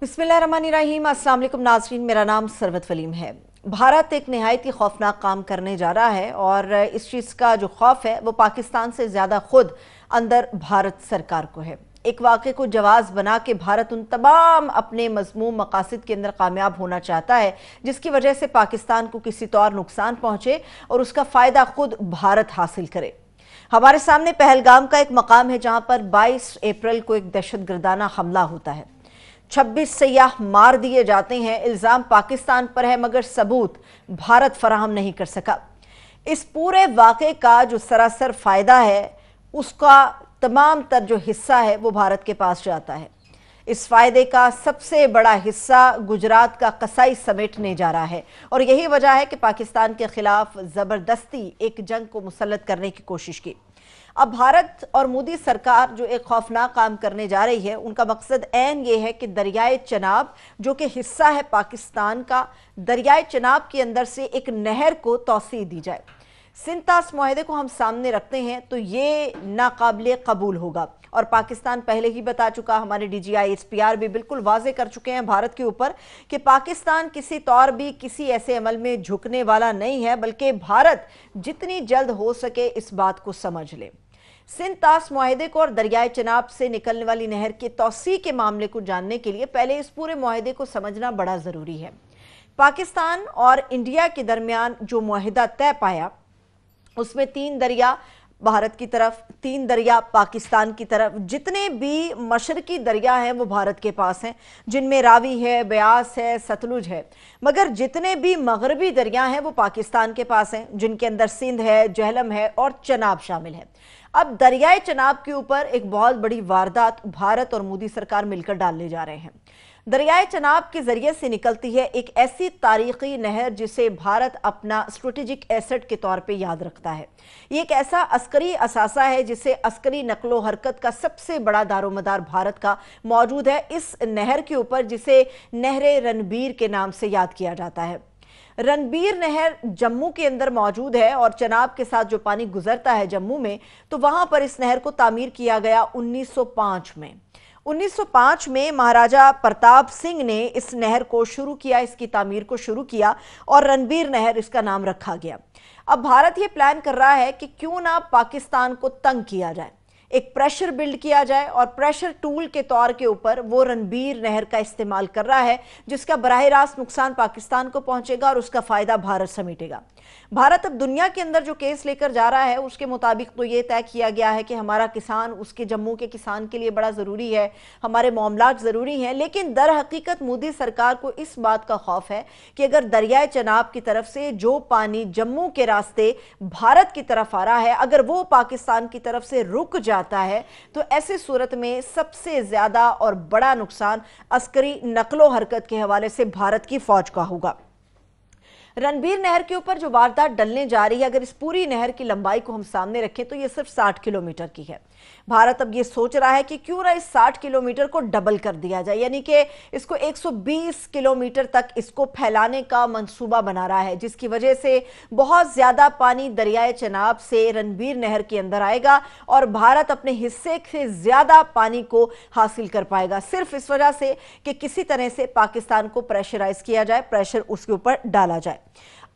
बिस्मिल्लाहिर्रहमानिर्रहीम। अस्सलाम वालेकुम नाज़रीन, मेरा नाम सरवत वलीम है। भारत एक नहायत ही खौफनाक काम करने जा रहा है और इस चीज़ का जो खौफ है वो पाकिस्तान से ज़्यादा खुद अंदर भारत सरकार को है। एक वाक़े को जवाज़ बना के भारत उन तमाम अपने मज़मूम मकासद के अंदर कामयाब होना चाहता है जिसकी वजह से पाकिस्तान को किसी तौर नुकसान पहुँचे और उसका फ़ायदा खुद भारत हासिल करे। हमारे सामने पहलगाम का एक मकाम है जहाँ पर 22 अप्रैल को एक दहशतगर्दाना हमला होता है। 26 सयाह मार दिए जाते हैं। इल्ज़ाम पाकिस्तान पर है मगर सबूत भारत फराहम नहीं कर सका। इस पूरे वाक़े का जो सरासर फ़ायदा है उसका तमाम तर जो हिस्सा है वो भारत के पास जाता है। इस फ़ायदे का सबसे बड़ा हिस्सा गुजरात का कसाई समेटने जा रहा है और यही वजह है कि पाकिस्तान के ख़िलाफ़ ज़बरदस्ती एक जंग को मुसल्लत करने की कोशिश की। अब भारत और मोदी सरकार जो एक खौफनाक काम करने जा रही है उनका मकसद ऐन ये है कि दरियाए चनाब जो कि हिस्सा है पाकिस्तान का, दरियाए चनाब के अंदर से एक नहर को तौसी दी जाए। सिंतास मुआहदे को हम सामने रखते हैं तो ये नाकाबिले कबूल होगा और पाकिस्तान पहले ही बता चुका, हमारे DGI SPR भी बिल्कुल वाजे कर चुके हैं भारत के ऊपर कि पाकिस्तान किसी तौर भी किसी ऐसे अमल में झुकने वाला नहीं है, बल्कि भारत जितनी जल्द हो सके इस बात को समझ ले। सिंतास मुआहदे को और दरियाए चनाब से निकलने वाली नहर के तौसी के मामले को जानने के लिए पहले इस पूरे मुआहदे को समझना बड़ा ज़रूरी है। पाकिस्तान और इंडिया के दरमियान जो मुआहदा तय पाया उसमें 3 दरिया भारत की तरफ, 3 दरिया पाकिस्तान की तरफ, जितने भी मशरकी दरिया हैं वो भारत के पास हैं जिनमें रावी है, ब्यास है, सतलुज है, मगर जितने भी मगरबी दरिया हैं वो पाकिस्तान के पास हैं जिनके अंदर सिंध है, झेलम है और चनाब शामिल है। अब दरियाए चनाब के ऊपर एक बहुत बड़ी वारदात भारत और मोदी सरकार मिलकर डालने जा रहे हैं। दरियाए चनाब के जरिए से निकलती है एक ऐसी तारीखी नहर जिसे भारत अपना स्ट्रेटेजिक एसेट के तौर पे याद रखता है। ये एक ऐसा अस्करी असासा है जिसे अस्करी नकलो हरकत का सबसे बड़ा दारोमदार भारत का मौजूद है इस नहर के ऊपर, जिसे नहर रणबीर के नाम से याद किया जाता है। रणबीर नहर जम्मू के अंदर मौजूद है और चनाब के साथ जो पानी गुजरता है जम्मू में, तो वहां पर इस नहर को तामीर किया गया 1905 में। 1905 में महाराजा प्रताप सिंह ने इस नहर को शुरू किया, इसकी तामीर को शुरू किया और रणबीर नहर इसका नाम रखा गया। अब भारत ये प्लान कर रहा है कि क्यों ना पाकिस्तान को तंग किया जाए, एक प्रेशर बिल्ड किया जाए और प्रेशर टूल के तौर के ऊपर वो रणबीर नहर का इस्तेमाल कर रहा है जिसका बराह रास्त नुकसान पाकिस्तान को पहुंचेगा और उसका फायदा भारत समेटेगा। भारत अब दुनिया के अंदर जो केस लेकर जा रहा है उसके मुताबिक तो ये तय किया गया है कि हमारा किसान उसके जम्मू के किसान के लिए बड़ा ज़रूरी है, हमारे मामलात ज़रूरी हैं, लेकिन दर हकीकत मोदी सरकार को इस बात का खौफ है कि अगर दरियाए चनाब की तरफ से जो पानी जम्मू के रास्ते भारत की तरफ आ रहा है अगर वो पाकिस्तान की तरफ से रुक जाता है तो ऐसी सूरत में सबसे ज़्यादा और बड़ा नुकसान अस्करी नकलो हरकत के हवाले से भारत की फौज का होगा। रणबीर नहर के ऊपर जो वारदात डलने जा रही है, अगर इस पूरी नहर की लंबाई को हम सामने रखें तो ये सिर्फ 60 किलोमीटर की है। भारत अब ये सोच रहा है कि क्यों ना इस 60 किलोमीटर को डबल कर दिया जाए, यानी कि इसको 120 किलोमीटर तक इसको फैलाने का मंसूबा बना रहा है, जिसकी वजह से बहुत ज्यादा पानी दरियाए चनाब से रणबीर नहर के अंदर आएगा और भारत अपने हिस्से से ज्यादा पानी को हासिल कर पाएगा, सिर्फ इस वजह से कि किसी तरह से पाकिस्तान को प्रेशराइज किया जाए, प्रेशर उसके ऊपर डाला जाए।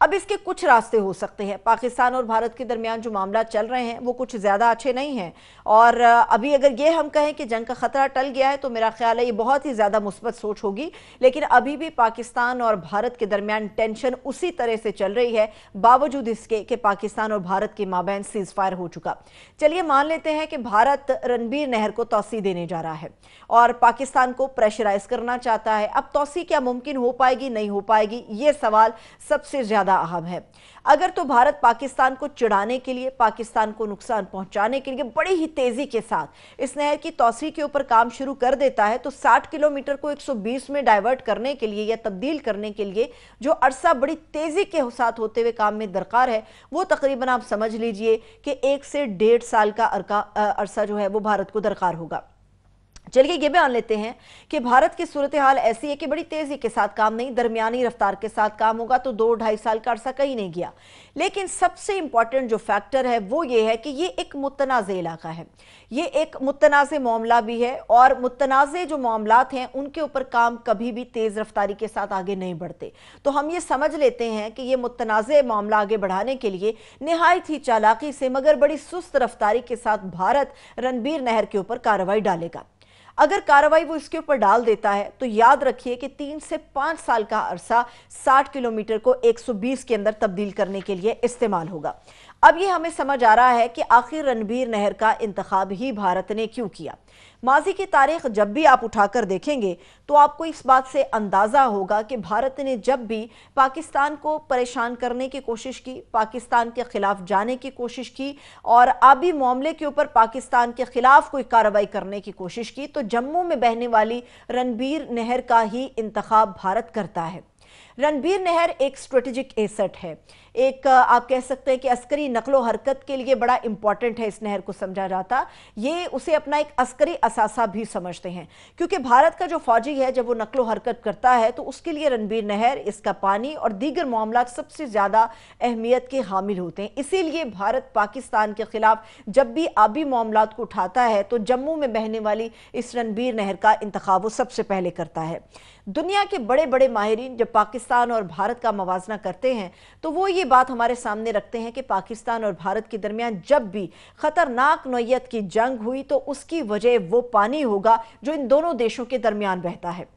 अब इसके कुछ रास्ते हो सकते हैं। पाकिस्तान और भारत के दरमियान जो मामला चल रहे हैं वो कुछ ज़्यादा अच्छे नहीं हैं और अभी अगर ये हम कहें कि जंग का ख़तरा टल गया है तो मेरा ख्याल है ये बहुत ही ज़्यादा मुस्बत सोच होगी, लेकिन अभी भी पाकिस्तान और भारत के दरमियान टेंशन उसी तरह से चल रही है बावजूद इसके कि पाकिस्तान और भारत के माबैन सीज़ फायर हो चुका। चलिए मान लेते हैं कि भारत रणबीर नहर को तौसी देने जा रहा है और पाकिस्तान को प्रेशराइज करना चाहता है। अब तौसी क्या मुमकिन हो पाएगी, नहीं हो पाएगी, ये सवाल सबसे ज़्यादा अहम है। अगर तो भारत पाकिस्तान को चिढ़ाने के लिए, पाकिस्तान को नुकसान पहुंचाने के लिए बड़ी ही तेजी के साथ इस नहर की तौसी के ऊपर काम शुरू कर देता है तो 60 किलोमीटर को 120 में डाइवर्ट करने के लिए या तब्दील करने के लिए जो अरसा बड़ी तेजी के साथ होते हुए काम में दरकार है वो तकरीबन आप समझ लीजिए कि 1 से 1.5 साल का अरसा जो है वो भारत को दरकार होगा। चलिए ये बयान लेते हैं कि भारत की सूरत हाल ऐसी है कि बड़ी तेजी के साथ काम नहीं, दरमियानी रफ्तार के साथ काम होगा तो 2-2.5 साल का अरसा कहीं नहीं गया। लेकिन सबसे इंपॉर्टेंट जो फैक्टर है वो ये है कि ये एक मुतनाज़ इलाका है, ये एक मुतनाज़ मामला भी है, और मुतनाज़ जो मामलात हैं उनके ऊपर काम कभी भी तेज़ रफ्तारी के साथ आगे नहीं बढ़ते। तो हम ये समझ लेते हैं कि ये मुतनाज़ मामला आगे बढ़ाने के लिए निहायत ही चालाकी से मगर बड़ी सुस्त रफ्तारी के साथ भारत रणबीर नहर के ऊपर कार्रवाई डालेगा। अगर कार्रवाई वो इसके ऊपर डाल देता है तो याद रखिए कि 3 से 5 साल का अरसा 60 किलोमीटर को 120 के अंदर तब्दील करने के लिए इस्तेमाल होगा। अब ये हमें समझ आ रहा है कि आखिर रणबीर नहर का इंतखाब ही भारत ने क्यों किया। माजी की तारीख जब भी आप उठाकर देखेंगे तो आपको इस बात से अंदाजा होगा कि भारत ने जब भी पाकिस्तान को परेशान करने की कोशिश की, पाकिस्तान के खिलाफ जाने की कोशिश की और आबी मामले के ऊपर पाकिस्तान के खिलाफ कोई कार्रवाई करने की कोशिश की, तो जम्मू में बहने वाली रणबीर नहर का ही इंतखाब भारत करता है। रणबीर नहर एक स्ट्रेटेजिक एसेट है, एक आप कह सकते हैं कि अस्करी नकलो हरकत के लिए बड़ा इंपॉर्टेंट है। इस नहर को समझा जाता, ये उसे अपना एक अस्करी असासा भी समझते हैं, क्योंकि भारत का जो फौजी है जब वो नकलो हरकत करता है तो उसके लिए रणबीर नहर, इसका पानी और दीगर मामला सबसे ज्यादा अहमियत के हामिल होते हैं। इसीलिए भारत पाकिस्तान के खिलाफ जब भी आबी मामला को उठाता है तो जम्मू में बहने वाली इस रणबीर नहर का इंतखाब वो सबसे पहले करता है। दुनिया के बड़े बड़े माहिरीन जब पाकिस्तान और भारत का मवाजना करते हैं तो वो ये बात हमारे सामने रखते हैं कि पाकिस्तान और भारत के दरमियान जब भी खतरनाक नौयत की जंग हुई तो उसकी वजह वो पानी होगा जो इन दोनों देशों के दरमियान बहता है।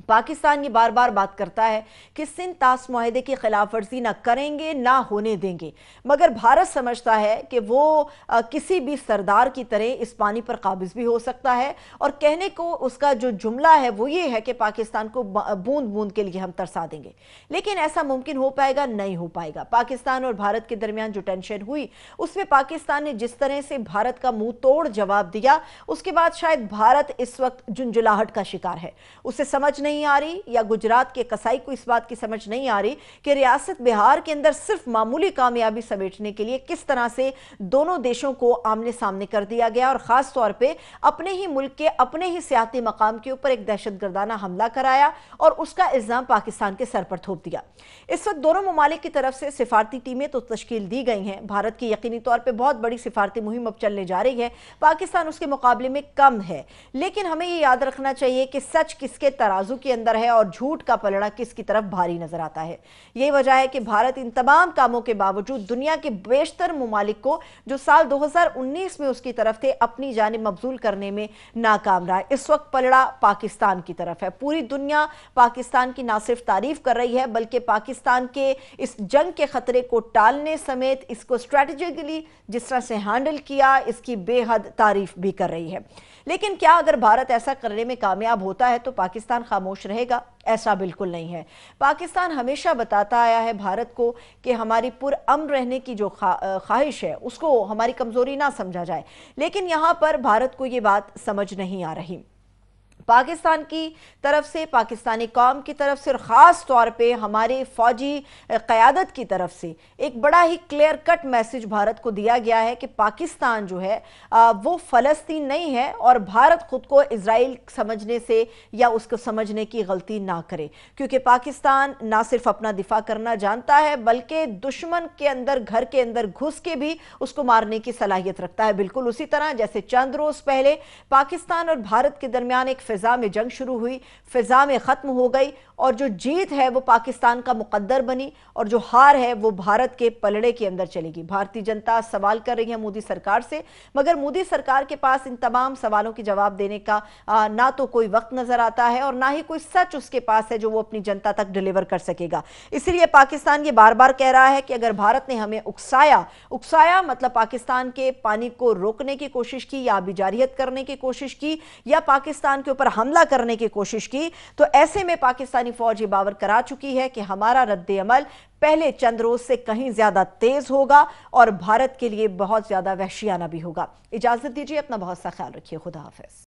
पाकिस्तान ये बार बार बात करता है कि सिंध तास मुआहदे की खिलाफ वर्जी ना करेंगे ना होने देंगे, मगर भारत समझता है कि वो किसी भी सरदार की तरह इस पानी पर काबिज भी हो सकता है, और कहने को उसका जो जुमला है वो ये है कि पाकिस्तान को बूंद बूंद के लिए हम तरसा देंगे। लेकिन ऐसा मुमकिन हो पाएगा? नहीं हो पाएगा। पाकिस्तान और भारत के दरमियान जो टेंशन हुई उसमें पाकिस्तान ने जिस तरह से भारत का मुंह तोड़ जवाब दिया, उसके बाद शायद भारत इस वक्त झुंझुलाहट का शिकार है। उसे समझ नहीं आ रही, या गुजरात के कसाई को इस बात की समझ नहीं आ रही कि रियासत बिहार के अंदर सिर्फ मामूली कामयाबी समेटने के लिए किस तरह से दोनों देशों को आमने सामने कर दिया गया, और खास तौर पे अपने ही मुल्क के अपने ही सियासी मकाम के ऊपर एक दहशतगर्दाना हमला कराया और उसका इल्जाम पाकिस्तान के सर पर थोप दिया। इस वक्त दोनों ममालिक की तरफ से सिफारती टीमें तो तश्कील दी गई हैं। भारत की यकीनी तौर पर बहुत बड़ी सिफारती मुहिम अब चलने जा रही है, पाकिस्तान उसके मुकाबले में कम है। लेकिन हमें ये याद रखना चाहिए कि सच किसके तराजू के अंदर है और झूठ का पलड़ा किसकी तरफ भारी नजर आता है। यही वजह है कि भारत इन तमाम कामों के बावजूद दुनिया के बेशतर ममालिक को जो साल 2019 में उसकी तरफ थे अपनी जानिब मबजूल करने में नाकाम रहा। इस वक्त पलड़ा पाकिस्तान की तरफ है। पूरी दुनिया पाकिस्तान की ना सिर्फ तारीफ कर रही है बल्कि पाकिस्तान के इस जंग के खतरे को टालने समेत इसको स्ट्रेटेजिकली जिस तरह से हैंडल किया इसकी बेहद तारीफ भी कर रही है। लेकिन क्या अगर भारत ऐसा करने में कामयाब होता है तो पाकिस्तान खामोश रहेगा? ऐसा बिल्कुल नहीं है। पाकिस्तान हमेशा बताता आया है भारत को कि हमारी पुरअमन रहने की जो ख्वाहिश है उसको हमारी कमजोरी ना समझा जाए, लेकिन यहां पर भारत को ये बात समझ नहीं आ रही। पाकिस्तान की तरफ से, पाकिस्तानी कौम की तरफ से और ख़ास तौर पे हमारे फ़ौजी क़यादत की तरफ से एक बड़ा ही क्लियर कट मैसेज भारत को दिया गया है कि पाकिस्तान जो है वो फ़लस्तीन नहीं है, और भारत ख़ुद को इजराइल समझने से या उसको समझने की गलती ना करे, क्योंकि पाकिस्तान ना सिर्फ अपना दिफा करना जानता है बल्कि दुश्मन के अंदर, घर के अंदर घुस के भी उसको मारने की सलाहियत रखता है। बिल्कुल उसी तरह जैसे चंद रोज़ पहले पाकिस्तान और भारत के दरमियान एक फिजा में जंग शुरू हुई, फिजा में खत्म हो गई, और जो जीत है वो पाकिस्तान का मुकद्दर बनी और जो हार है वो भारत के पलड़े के अंदर चलेगी। भारतीय जनता सवाल कर रही है मोदी सरकार से, मगर मोदी सरकार के पास इन तमाम सवालों के जवाब देने का ना तो कोई वक्त नजर आता है और ना ही कोई सच उसके पास है जो वो अपनी जनता तक डिलीवर कर सकेगा। इसलिए पाकिस्तान ये बार बार कह रहा है कि अगर भारत ने हमें उकसाया मतलब पाकिस्तान के पानी को रोकने की कोशिश की या आबिजारियत करने की कोशिश की या पाकिस्तान के ऊपर हमला करने की कोशिश की, तो ऐसे में पाकिस्तानी फौज ये बावर करा चुकी है कि हमारा रद्द अमल पहले चंद रोज से कहीं ज्यादा तेज होगा और भारत के लिए बहुत ज्यादा वहशियाना भी होगा। इजाजत दीजिए, अपना बहुत सा ख्याल रखिए। खुदा हाफिज।